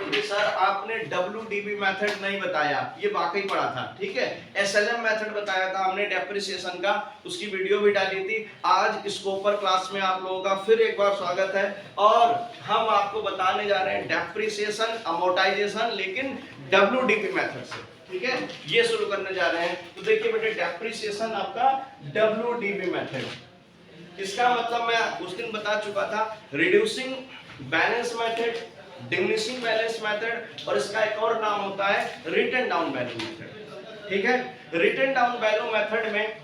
ये सर आपने WDB method नहीं बताया, ये वाकई पढ़ा था, ठीक है। SLM मेथड बताया था हमने डेप्रिसिएशन का, उसकी वीडियो भी डाली थी। आज स्कोपर क्लास में आप लोगों का फिर एक बार स्वागत है और हम आपको बताने जा रहे हैं डेप्रिसिएशन अमोर्टाइजेशन, लेकिन WDB मेथड से, ठीक है। ये शुरू करने जा रहे हैं। तो देखिए बेटे डेप्रिसिएशन आपका WDB मेथड, इसका मतलब मैं उस दिन बता चुका था, reducing balance method, diminishing balance method, और इसका एक और नाम होता है रिटन डाउन वैल्यू मेथड, ठीक है। रिटन डाउन वैल्यू मेथड में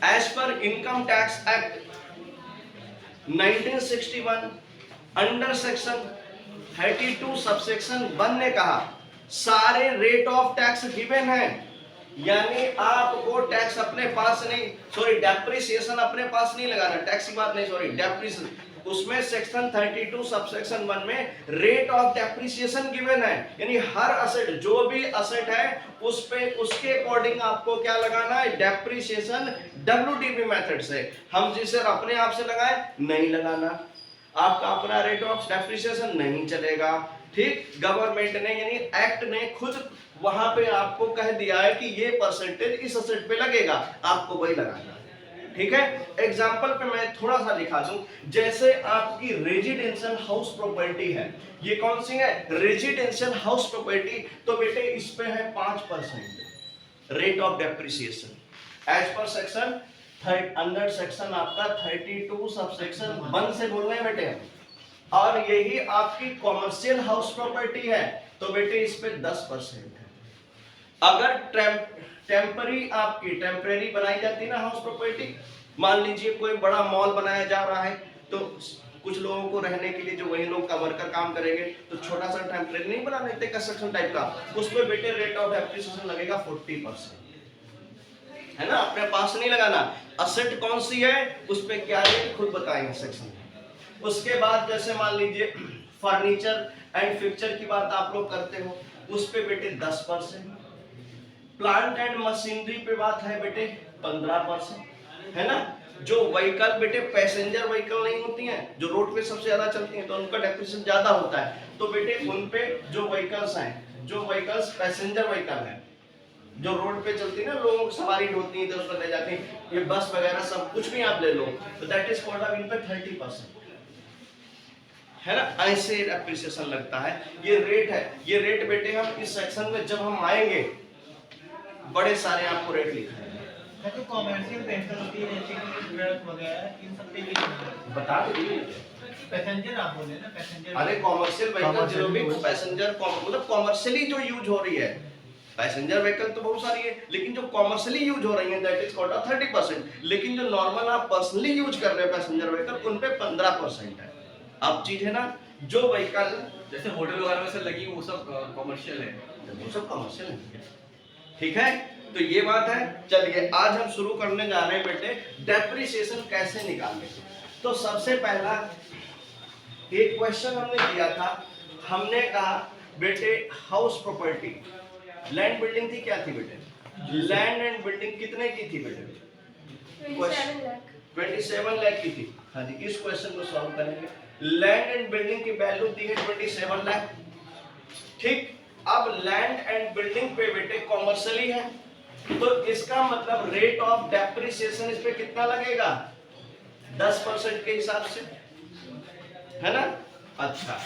as per income tax act 1961 under section 32 subsection 1 ने कहा सारे रेट ऑफ टैक्स गिवन है, यानी आपको टैक्स अपने पास नहीं, सॉरी डेप्रिसिएशन अपने पास नहीं लगाना, टैक्स की बात नहीं, सॉरी डेप्रिसिएशन, उसमें सेक्शन 32 सबसेक्शन 1 में रेट ऑफ डेप्रिसिएशन गिवन है, यानी हर असेट, जो भी असेट है उस पे उसके अकॉर्डिंग आपको क्या लगाना है, डेप्रिसिएशन WDB मेथड से। हम जिसे अपने आप से लगाए नहीं लगाना, आपका अपना रेट ऑफ डेप्रिसिएशन नहीं चलेगा, ठीक। गवर्नमेंट ने यानी एक्ट ने खुद वहां पे आपको कह दिया है कि ये परसेंटेज इस असेट पे लगेगा, आपको वही लगाना, ठीक है। एग्जांपल पे मैं थोड़ा सा लिखा दूं, जैसे आपकी रेजिडेंशियल हाउस प्रॉपर्टी है, ये कौन सी है, रेजिडेंशियल हाउस प्रॉपर्टी, तो बेटे इस पे है 5% rate of depreciation as per section under section आपका 32 सबसेक्शन 1 से बोल रहे हैं बेटे। और यही आपकी कॉमर्शियल हाउस प्रॉपर्टी है तो बेटे इस पे 10% है। अगर टेम्पररी आपकी टेम्परेरी बनाई जाती है ना हाउस प्रॉपर्टी, मान लीजिए कोई बड़ा मॉल बनाया जा रहा है तो कुछ लोगों को रहने के लिए जो वही लोग का वर्कर काम करेंगे, तो छोटा सा टेम्परेरी नहीं बना लेते कंस्ट्रक्शन टाइप का, उस पे बेटे रेट ऑफ डेप्रिसिएशन लगेगा 40%, है ना, अपने पास नहीं लगाना। असेट कौन सी है उस पे क्या रेट खुद बताएंगे सेक्शन। उसके बाद जैसे मान लीजिए फर्नीचर एंड फिक्चर की बात आप लोग करते हो, उस पे बेटे 10%, प्लांट एंड मशीनरी पे बात है बेटे 15%, है ना। जो व्हीकल बेटे पैसेंजर व्हीकल नहीं होती हैं जो रोड पे सबसे ज्यादा चलती हैं तो उनका डेप्रिसिएशन ज्यादा होता है, तो बेटे उन पे जो व्हीकल्स हैं, जो व्हीकल्स पैसेंजर व्हीकल है जो रोड पे चलती है ना, लोगों की सवारी होती है तो उसको ले जाते हैं, ये बस वगैरह सब कुछ भी आप ले लो, तो दैट इज कॉल्ड इन पे 30%, है ना, ऐसे एप्रिसिएशन लगता है। ये रेट है, ये रेट बेटे हम इस सेक्शन में जब हम आएंगे बड़े सारे आपको रेट लिखे हैं। तो कॉमर्शियल व्हीकल होती है जैसे कि ट्रक वगैरह, इन सब पे भी बता दीजिए। पैसेंजर आप बोले ना, पैसेंजर, अरे कॉमर्शियल व्हीकल जो भी पैसेंजर मतलब कॉमर्शियली जो यूज हो रही है, पैसेंजर व्हीकल तो बहुत सारी है लेकिन जो कॉमर्शियली यूज हो रही है दैट इज कॉल्ड 30%, लेकिन जो नॉर्मल आप पर्सनली यूज कर रहे हैं पैसेंजर व्हीकल उन पे 15% है। अब चीज है ना, जो व्हीकल जैसे होटल वगैरह में से लगी वो सब कॉमर्शियल है, वो सब कमर्शियल है, ठीक है। तो ये बात है। चलिए आज हम शुरू करने जा रहे हैं बेटे डेप्रिसिएशन कैसे निकालने। तो सबसे पहला एक क्वेश्चन हमने दिया था, हमने कहा बेटे हाउस प्रॉपर्टी लैंड बिल्डिंग थी, क्या थी बेटे, लैंड एंड बिल्डिंग कितने की थी बेटे, 27 लाख की थी। हाँ जी, इस क्वेश्चन को सॉल्व करेंगे। लैंड एंड बिल्डिंग की वैल्यू दी है 27 लाख, ठीक। अब लैंड एंड बिल्डिंग पे बेटे कॉमर्शियली है तो इसका मतलब रेट ऑफ डेप्रिसिएशन इस पे कितना लगेगा, 10% के हिसाब से, है ना। अच्छा,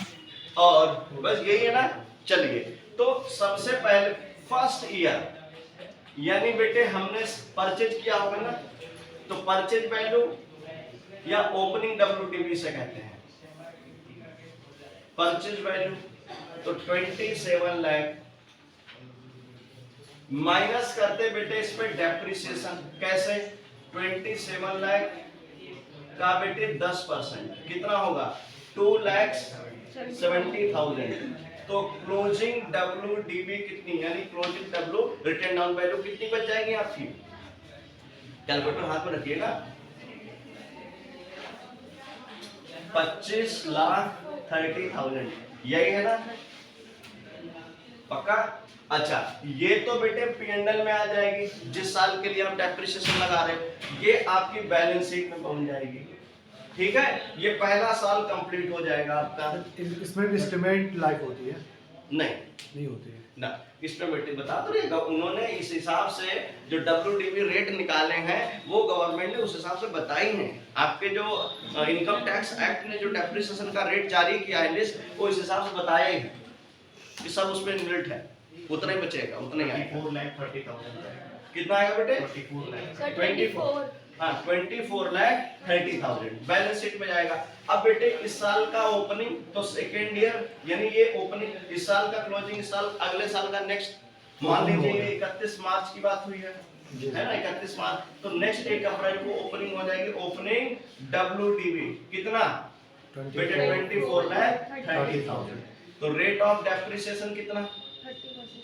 और बस यही है ना। चलिए तो सबसे पहले फर्स्ट ईयर यानी बेटे हमने परचेज किया होगा ना, तो परचेज वैल्यू या ओपनिंग WDB से कहते हैं परचेज वैल्यू, तो 27 लाख माइनस करते बेटे इस पे डेप्रिसिएशन, कैसे, 27 लाख का बेटे 10% कितना होगा, 2,70,000। तो क्लोजिंग WDB कितनी, यानी closing W return down value कितनी बच जाएगी आपकी, कैलकुलेटर हाथ में रखिएगा, 25,30,000, यही है ना, पक्का। अच्छा, ये तो बेटे P&L में आ जाएगी जिस साल के लिए हम डेप्रिसिएशन लगा रहे हैं, ये आपकी बैलेंस शीट में पहुंच जाएगी, ठीक है, ये पहला साल कंप्लीट हो जाएगा आपका। इसमें भी एस्टिमेट लाइफ होती है? नहीं नहीं होती है। ना, इसमें बता तो रही, उन्होंने इस हिसाब से जो WDB रेट निकाले हैं वो गवर्नमेंट ने उस हिसाब से बताई हैं। आपके जो इनकम टैक्स एक्ट ने जो डेप्रिसिएशन का रेट जारी किया है लिस्ट, वो इस हिसाब से बताया ही है कि सब उसमें इनबिल्ट है, उतना ही बचेगा, उतना ही आएगा। 4,30,000 कितना आएगा बेटे? 44 लाख। सर 24 हाँ 24,30,000 बैलेंस शीट में जाएगा। अब बेटे इस साल का ओपनिंग तो सेकेंड ईयर, यानी ये ओपनिंग इस साल का, क्लोजिंग इस साल, अगले साल का नेक्स्ट, मान लीजिए 31 मार्च की बात हुई है ना, 31 मार्च, तो नेक्स्ट 1 अप्रैल को ओपनिंग हो जाएगी। ओपनिंग WDB कितना बेटे? 24,30,000। तो रेट ऑफ डेप्रिसिएशन कितना?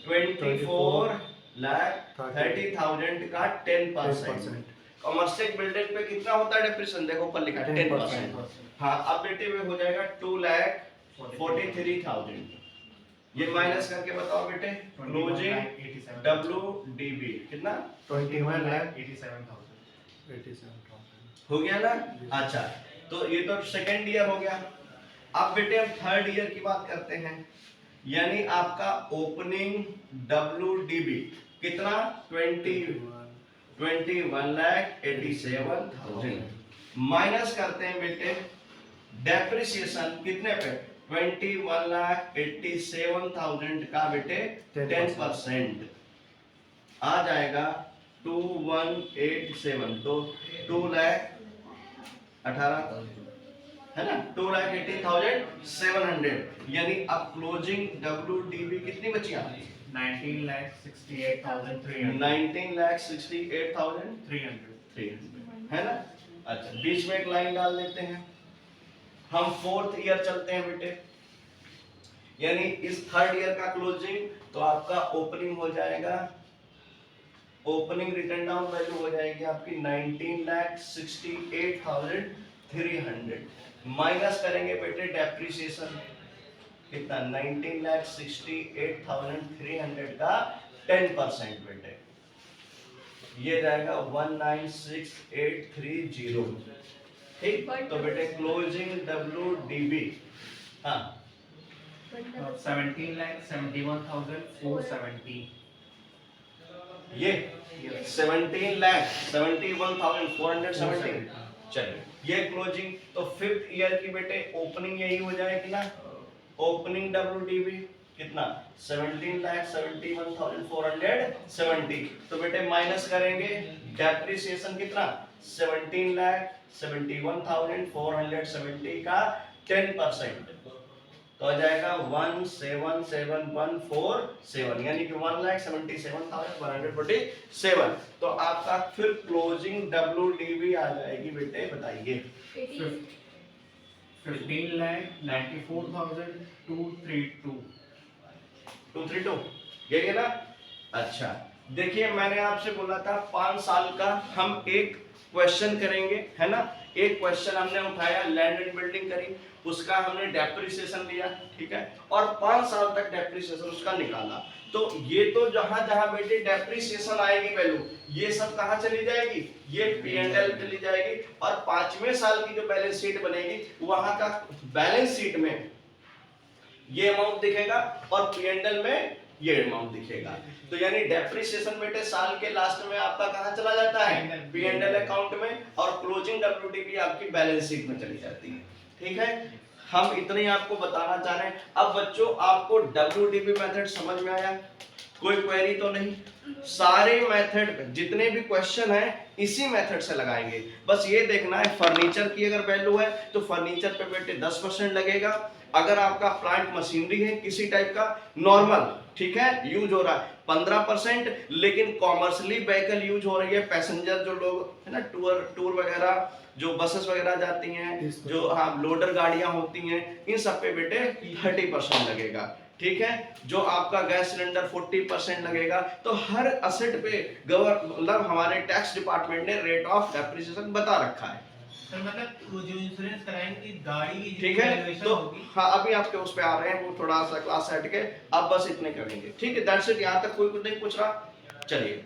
24,30,000 का 10%। कमर्शियल बिल्डिंग पे कितना होता है डेप्रिसिएशन? देखो ऊपर लिखा है 10%। हाँ, अब बेटे में हो जाएगा 2,43,000। ये माइनस करके बताओ बेटे, क्लोजिंग WDB कितना? 21,87,000 हो गया ना? अच्छा, तो ये तो सेकेंड ईयर हो गया। अब बेटे हम थर्ड ईयर की बात करते हैं, यानी आपका ओपनिंग WDB कितना? 21,87,000 माइनस करते हैं बेटे डेप्रिसिएशन कितने पे? 21,87,000 का बेटे 10% आ जाएगा 2187, तो 2,18,000 है ना, 2,80,700, यानी अब क्लोजिंग WDB कितनी बची आपकी? 19,68,300 19,68,300 है ना। अच्छा, बीच में एक लाइन डाल देते हैं। हम फोर्थ ईयर चलते हैं बेटे, यानी इस थर्ड ईयर का क्लोजिंग तो आपका ओपनिंग हो जाएगा, ओपनिंग रिटर्न डाउन वैल्यू हो जाएगी आपकी 19,68,300, माइनस करेंगे बेटे डेप्रिसिएशन कितना? 19,68,300 का 10% बेटे, ये जाएगा 19,6830। ठीक, तो बेटे क्लोजिंग WDB हाँ 17,71,470 ये 17,71,470। चलिए, ये क्लोजिंग तो फिफ्थ ईयर की बेटे ओपनिंग यही हो जाएगी ना। ओपनिंग WDB कितना? 17,71,470। तो बेटे माइनस करेंगे डेप्रिसिएशन कितना? 17,71,470 का 10%, तो आ जाएगा 177,147, यानी कि 1,77,147। तो आपका फिर क्लोजिंग WDB आ जाएगी बेटे, बताइए 15,94,232 232, ये है ना। अच्छा, देखिए मैंने आपसे बोला था 5 साल का हम एक क्वेश्चन करेंगे, है ना। एक क्वेश्चन हमने उठाया, लैंड एंड बिल्डिंग करी, उसका हमने डेप्रिसिएशन लिया, ठीक है, और 5 साल तक डेप्रिसिएशन उसका निकाला। तो ये तो जहां जहां बेटे डेप्रिसिएशन आएगी वैल्यू, ये सब कहां चली जाएगी? ये P&L चली जाएगी, और 5वें साल की जो बैलेंस शीट बनेगी वहां का बैलेंस शीट में ये अमाउंट दिखेगा और P&L में ये अमाउंट दिखेगा। तो यानी डेप्रिसिएशन बेटे साल के लास्ट में आपका कहां चला जाता है? P&L अकाउंट में, और क्लोजिंग WDB आपकी बैलेंस शीट में चली जाती है। ठीक है, हम इतने ही आपको बताना चाह रहे हैं। अब बच्चों आपको WDB मेथड समझ में आया? कोई क्वेरी तो नहीं? सारे मेथड जितने भी क्वेश्चन हैं इसी मेथड से लगाएंगे। बस ये देखना है फर्नीचर की अगर वैल्यू है तो फर्नीचर पे बेटे 10% लगेगा। अगर आपका प्लांट मशीनरी है किसी टाइप का नॉर्मल, ठीक है, यूज हो रहा है 15%, लेकिन कॉमर्शियली व्हीकल यूज हो रही है, पैसेंजर जो लोग है ना, टूर वगैरह जो बसेस वगैरह जाती हैं, जो हाँ लोडर गाड़ियां होती हैं, इन सब पे बेटे 30% लगेगा। ठीक है, जो आपका गैस सिलेंडर 40% लगेगा। तो हर असेट पे मतलब हमारे टैक्स डिपार्टमेंट ने रेट ऑफ डेप्रिसिएशन बता रखा है। सर मतलब वो जो इंश्योरेंस कराएंगे गाड़ी की ठीक है, valuation तो होगी। हाँ अभी आपके उस पे आ रहे हैं, वो थोड़ा सा क्लास हट के अब बस इतने करेंगे। ठीक है, दैट्स इट। यहाँ तक कोई कुछ नहीं पूछ रहा, चलिए।